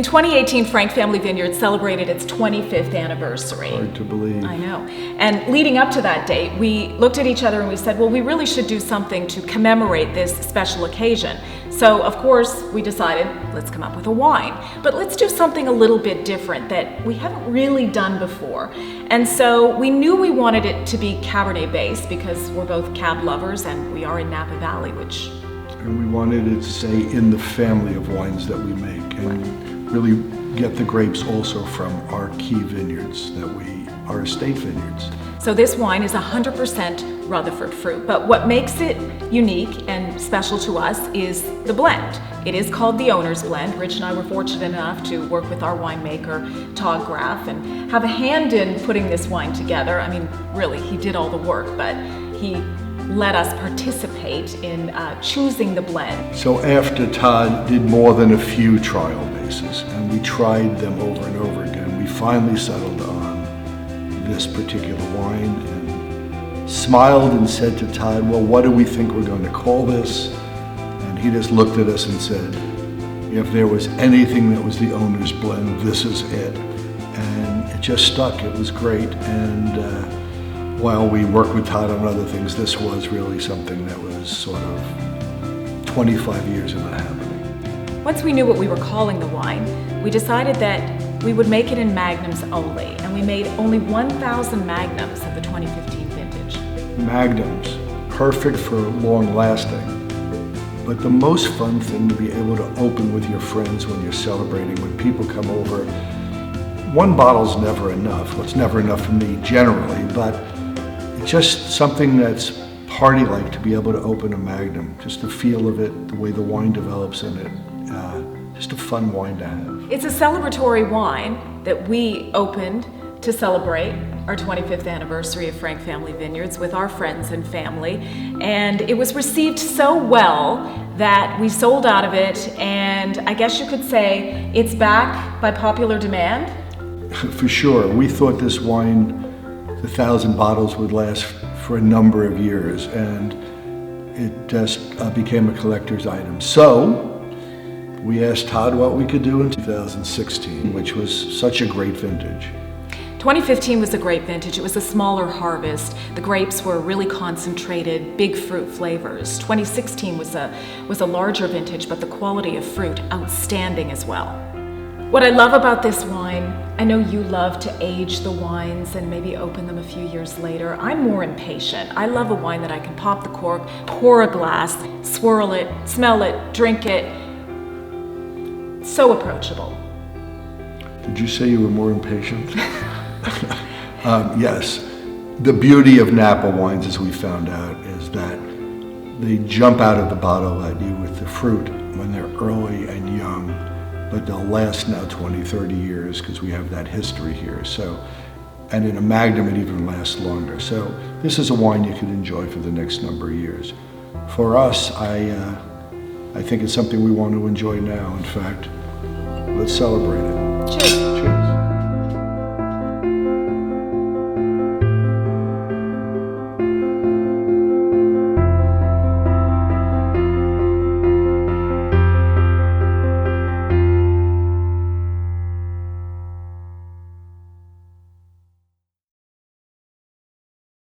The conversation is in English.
2018, Frank Family Vineyards celebrated its 25th anniversary. Hard to believe. I know. And leading up to that date, we looked at each other and we said, well, we really should do something to commemorate this special occasion. So, of course, we decided, let's come up with a wine. But let's do something a little bit different that we haven't really done before. And so we knew we wanted it to be Cabernet-based because we're both Cab lovers and we are in Napa Valley, which... And we wanted it to stay in the family of wines that we make and really get the grapes also from our key vineyards our estate vineyards. So this wine is 100% Rutherford fruit, but what makes it unique and special to us is the blend. It is called the Owner's Blend. Rich and I were fortunate enough to work with our winemaker, Todd Graff, and have a hand in putting this wine together. I mean, really, he did all the work, but he let us participate in choosing the blend. So after Todd did more than a few trial bases, and we tried them over and over again, we finally settled on this particular wine and smiled and said to Todd, well, what do we think we're going to call this? And he just looked at us and said, if there was anything that was the Owner's Blend, this is it. And it just stuck. It was great. And while we worked with Todd on other things, this was really something that was sort of 25 years in the happening. Once we knew what we were calling the wine, we decided that we would make it in Magnums only, and we made only 1,000 Magnums of the 2015 vintage. Magnums, perfect for long lasting, but the most fun thing to be able to open with your friends when you're celebrating, when people come over. One bottle's never enough. Well, it's never enough for me generally, but it's just something that's party-like to be able to open a Magnum, just the feel of it, the way the wine develops in it. Just a fun wine to have. It's a celebratory wine that we opened to celebrate our 25th anniversary of Frank Family Vineyards with our friends and family. And it was received so well that we sold out of it, and I guess you could say it's back by popular demand. For sure. We thought this wine, the 1,000 bottles, would last for a number of years, and it just became a collector's item. So we asked Todd what we could do in 2016, which was such a great vintage. 2015 was a great vintage. It was a smaller harvest. The grapes were really concentrated, big fruit flavors. 2016 was a larger vintage, but the quality of fruit outstanding as well. What I love about this wine, I know you love to age the wines and maybe open them a few years later. I'm more impatient. I love a wine that I can pop the cork, pour a glass, swirl it, smell it, drink it. So approachable. Did you say you were more impatient? Yes. The beauty of Napa wines, as we found out, is that they jump out of the bottle at you with the fruit when they're early and young, but they'll last now 20, 30 years because we have that history here. So, and in a Magnum, it even lasts longer. So this is a wine you can enjoy for the next number of years. For us, I think it's something we want to enjoy now. In fact, let's celebrate it. Cheers. Cheers.